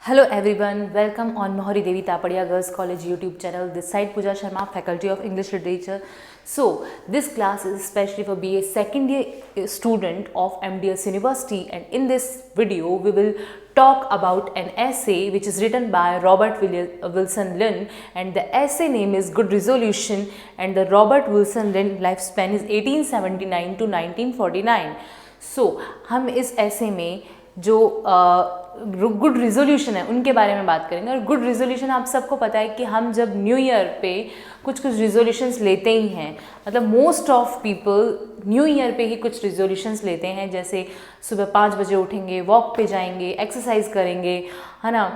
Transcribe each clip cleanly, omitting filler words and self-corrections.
Hello everyone, welcome on Mohari Devi Tapadia Girls College YouTube channel. This side Pooja Sharma, Faculty of English Literature. So this class is especially for BA second year student of MDS University, and in this video we will talk about an essay which is written by Robert Wilson Lynn, and the essay name is Good Resolution, and the Robert Wilson Lynn lifespan is 1879 to 1949. So हम इस essay में जो good resolution है उनके बारे में बात करेंगे। और गुड रिजोल्यूशन आप सबको पता है कि हम जब न्यू ईयर पे कुछ रिजोल्यूशंस लेते ही हैं, मतलब most of people new year पे ही कुछ रिजोल्यूशंस लेते हैं, जैसे सुबह 5 बजे उठेंगे, वॉक पे जाएंगे, एक्सरसाइज करेंगे, है ना,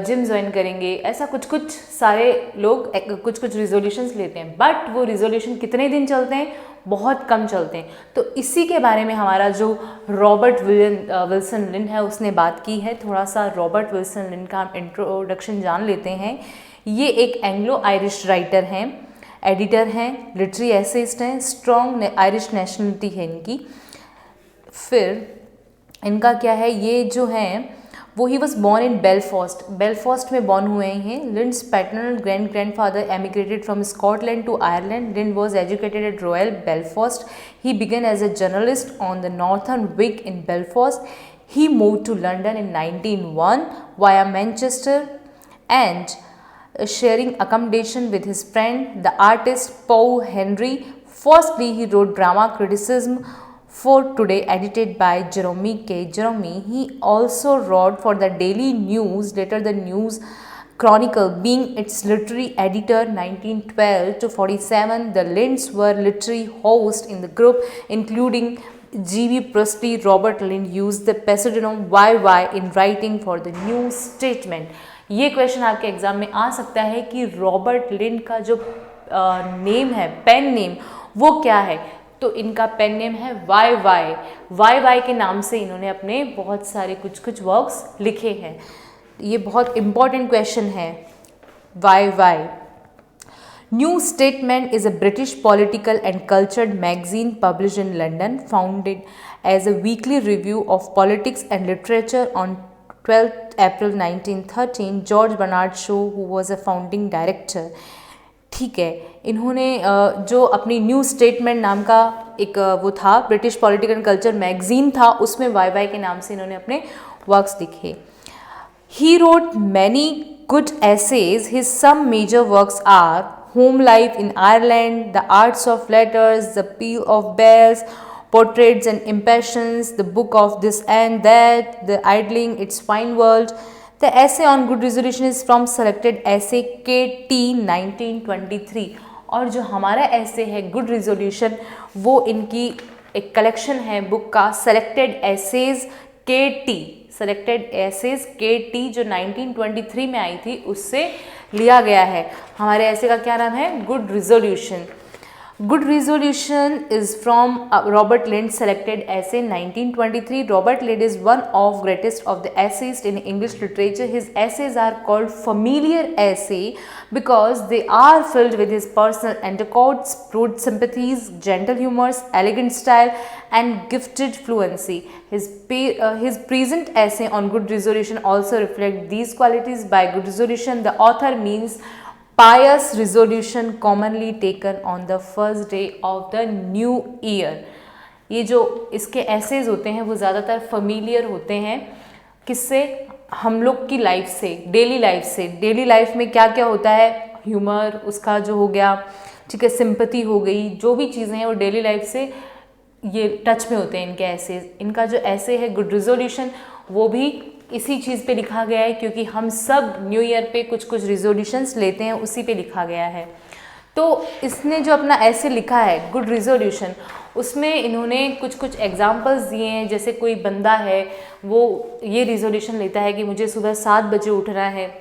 जिम ज्वाइन करेंगे, ऐसा कुछ सारे लोग कुछ रिजोल्यूशंस लेते हैं। बट वो रिजोल्यूशन कितने दिन चलते हैं? बहुत कम चलते हैं। तो इसी के बारे में हमारा जो रॉबर्ट विल्सन लिन है उसने बात की है। थोड़ा सा रॉबर्ट विल्सन लिन का हम इंट्रोडक्शन जान लेते हैं। ये एक एंग्लो आयरिश राइटर हैं, एडिटर हैं, लिटरेरी एसेइस्ट हैं, स्ट्रॉन्ग आयरिश नेशनलिटी है इनकी। फिर इनका क्या है, ये जो हैं वो he was born in Belfast में बॉर्न हुए हैं। Lynd's paternal grandfather emigrated from Scotland to Ireland. Lynd was educated at Royal Belfast. He began as a journalist on the Northern Whig in Belfast. He moved to London in 1901 via Manchester and sharing accommodation with his friend, the artist Paul Henry. Firstly, he wrote drama criticism for Today, edited by Jerome K. Jerome. He also wrote for the Daily News, later the News Chronicle, being its literary editor 1912 to 47. The Linds were literary hosts in the group, including G.B. Priestley. Robert Lind used the pseudonym YY in writing for the New Statesman. ये question आपके exam में आ सकता है कि Robert लिंड का जो name है, pen name, वो क्या है? तो इनका पेन नेम है YY के नाम से इन्होंने अपने बहुत सारे कुछ वर्क्स लिखे हैं। ये बहुत इंपॉर्टेंट क्वेश्चन है। YY. New Statesman is a British political and cultured magazine published in London, founded as a weekly review of politics and literature on 12th April 1913. George Bernard Shaw, who was a founding director. ठीक है, इन्होंने जो अपनी new statement नाम का एक वो था, British political and culture magazine था, उसमें YY के नाम से इन्होंने अपने वर्क्स लिखे। He wrote many good essays. His some major works are Home Life in Ireland, The Arts of Letters, The Peal of Bells, Portraits and Impressions, The Book of This and That, The Idling, Its Fine World. The essay on Good Resolution is from Selected Essay KT 1923. और जो हमारा ऐसे है good resolution, वो इनकी एक collection है book का, सेलेक्टेड एसेज KT, जो 1923 में आई थी, उससे लिया गया है। हमारे ऐसे का क्या नाम है? Good resolution. Good Resolution is from Robert Lind selected essay 1923. Robert Lind is one of greatest of the essayists in English literature. His essays are called familiar essay because they are filled with his personal anecdotes, broad sympathies, gentle humors, elegant style, and gifted fluency. His present essay on Good Resolution also reflects these qualities. By Good Resolution, the author means pious resolution commonly taken on the first day of the new year. ये जो इसके essays होते हैं वो ज़्यादातर familiar होते हैं। किससे? हम लोग की लाइफ से, डेली लाइफ से। डेली लाइफ में क्या क्या होता है? ह्यूमर उसका जो हो गया, ठीक है, सिंपैथी हो गई, जो भी चीज़ें हैं वो डेली लाइफ से ये टच में होते हैं इनके एसेज। इनका जो ऐसे है गुड रिजोल्यूशन, वो भी इसी चीज़ पे लिखा गया है, क्योंकि हम सब न्यू ईयर पे कुछ रिजोल्यूशंस लेते हैं, उसी पे लिखा गया है। तो इसने जो अपना ऐसे लिखा है गुड रिजोल्यूशन, उसमें इन्होंने कुछ एग्जांपल्स दिए हैं। जैसे कोई बंदा है, वो ये रिजोल्यूशन लेता है कि मुझे सुबह 7 बजे उठना है,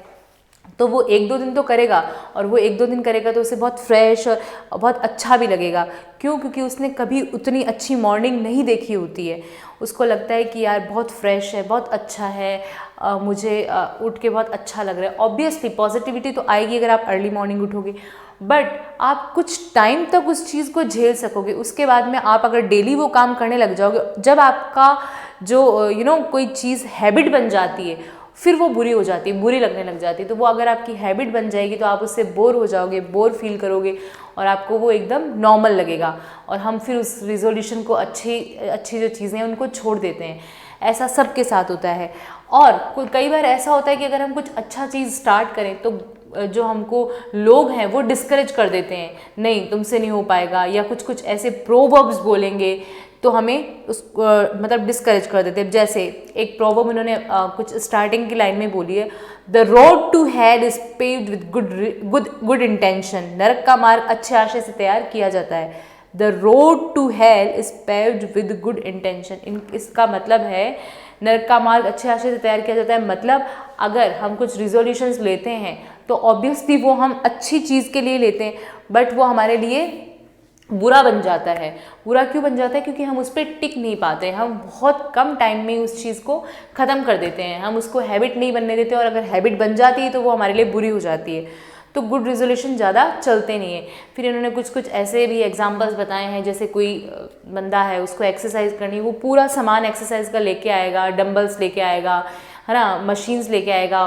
तो वो 1-2 दिन तो करेगा, और वो 1-2 दिन करेगा तो उसे बहुत फ्रेश और बहुत अच्छा भी लगेगा। क्यों? क्योंकि उसने कभी उतनी अच्छी मॉर्निंग नहीं देखी होती है। उसको लगता है कि यार बहुत फ्रेश है, बहुत अच्छा है, मुझे उठ के बहुत अच्छा लग रहा है। ऑब्वियसली पॉजिटिविटी तो आएगी अगर आप अर्ली मॉर्निंग उठोगे, बट आप कुछ टाइम तक उस चीज़ को झेल सकोगे। उसके बाद में आप अगर डेली वो काम करने लग जाओगे, जब आपका जो कोई चीज़ हैबिट बन जाती है, फिर वो बुरी हो जाती है, बुरी लगने लग जाती है। तो वो अगर आपकी हैबिट बन जाएगी तो आप उससे बोर हो जाओगे, बोर फील करोगे और आपको वो एकदम नॉर्मल लगेगा और हम फिर उस रिजोल्यूशन को अच्छी जो चीज़ें हैं उनको छोड़ देते हैं। ऐसा सबके साथ होता है। और कई बार ऐसा होता है कि अगर हम कुछ अच्छा चीज़ स्टार्ट करें तो जो हमको लोग हैं वो डिस्करेज कर देते हैं, नहीं तुमसे नहीं हो पाएगा, या कुछ कुछ ऐसे प्रोवर्ब्स बोलेंगे तो हमें उस मतलब डिस्करेज कर देते हैं। जैसे एक प्रोवर्ब उन्होंने कुछ स्टार्टिंग की लाइन में बोली है, the road to hell is paved with good intention. नरक का मार्ग अच्छे आशय से तैयार किया जाता है। The road to hell is paved with good intention. इसका मतलब है नरक का मार्ग अच्छे आशय से तैयार किया जाता है, मतलब अगर हम कुछ रिजोल्यूशंस लेते हैं तो ऑब्वियसली वो हम अच्छी चीज़ के लिए लेते हैं, बट वो हमारे लिए बुरा बन जाता है। बुरा क्यों बन जाता है? क्योंकि हम उस पर टिक नहीं पाते, हम बहुत कम टाइम में उस चीज़ को ख़त्म कर देते हैं, हम उसको हैबिट नहीं बनने देते, और अगर हैबिट बन जाती है तो वो हमारे लिए बुरी हो जाती है। तो गुड रेजोल्यूशन ज़्यादा चलते नहीं है। फिर इन्होंने कुछ कुछ ऐसे भी एग्जांपल्स बताए हैं, जैसे कोई बंदा है उसको एक्सरसाइज करनी, वो पूरा सामान एक्सरसाइज का लेके आएगा, डंबल्स लेके आएगा, है ना, मशीन्स लेके आएगा,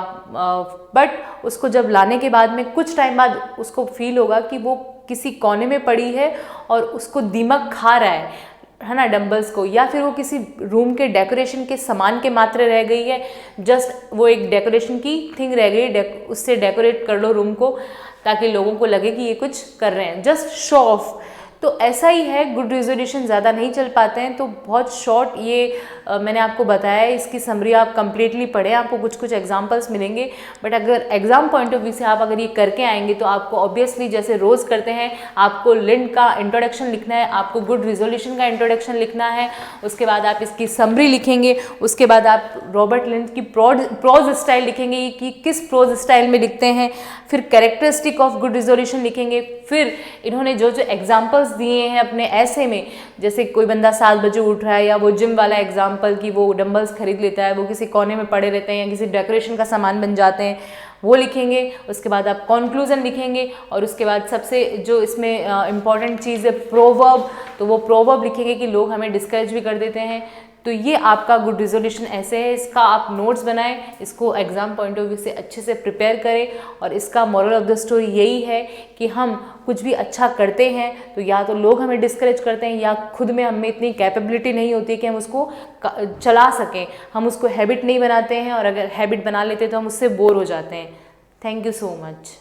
बट उसको जब लाने के बाद में कुछ टाइम बाद उसको फील होगा कि वो किसी कोने में पड़ी है और उसको दीमक खा रहा है ना, डंबल्स को, या फिर वो किसी रूम के डेकोरेशन के सामान के मात्र रह गई है, जस्ट वो एक डेकोरेशन की थिंग रह गई, उससे डेकोरेट कर लो रूम को ताकि लोगों को लगे कि ये कुछ कर रहे हैं, जस्ट शो ऑफ। तो ऐसा ही है, गुड रेजोल्यूशन ज़्यादा नहीं चल पाते हैं। तो बहुत शॉर्ट ये मैंने आपको बताया है, इसकी समरी आप कंप्लीटली पढ़ें, आपको कुछ कुछ एग्जांपल्स मिलेंगे, बट अगर एग्जाम पॉइंट ऑफ व्यू से आप अगर ये करके आएंगे तो आपको ऑब्वियसली जैसे रोज़ करते हैं, आपको लिंड का इंट्रोडक्शन लिखना है, आपको गुड रेजोल्यूशन का इंट्रोडक्शन लिखना है, उसके बाद आप इसकी समरी लिखेंगे, उसके बाद आप रॉबर्ट लिंड की प्रोज स्टाइल लिखेंगे कि किस प्रोज स्टाइल में लिखते हैं, फिर कैरेक्टरिस्टिक ऑफ गुड रेजोल्यूशन लिखेंगे, फिर इन्होंने जो जो एग्जाम्पल्स दिए हैं अपने ऐसे में, जैसे कोई बंदा 7 बजे उठ रहा है, या वो जिम वाला एग्जाम्पल कि वो डंबल्स खरीद लेता है, वो किसी कोने में पड़े रहते हैं या किसी डेकोरेशन का सामान बन जाते हैं, वो लिखेंगे। उसके बाद आप कॉन्क्लूजन लिखेंगे, और उसके बाद सबसे जो इसमें इम्पॉर्टेंट चीज़ है प्रोवर्ब, तो वो प्रोवर्ब लिखेंगे कि लोग हमें डिस्करेज भी कर देते हैं। तो ये आपका गुड रेजोल्यूशन ऐसे है, इसका आप नोट्स बनाएं, इसको एग्जाम पॉइंट ऑफ व्यू से अच्छे से प्रिपेयर करें, और इसका मोरल ऑफ द स्टोरी यही है कि हम कुछ भी अच्छा करते हैं तो या तो लोग हमें डिस्करेज करते हैं, या खुद में हमें इतनी कैपेबिलिटी नहीं होती कि हम उसको चला सकें, हम उसको हैबिट नहीं बनाते हैं, और अगर हैबिट बना लेते हैं तो हम उससे बोर हो जाते हैं। Thank you so much.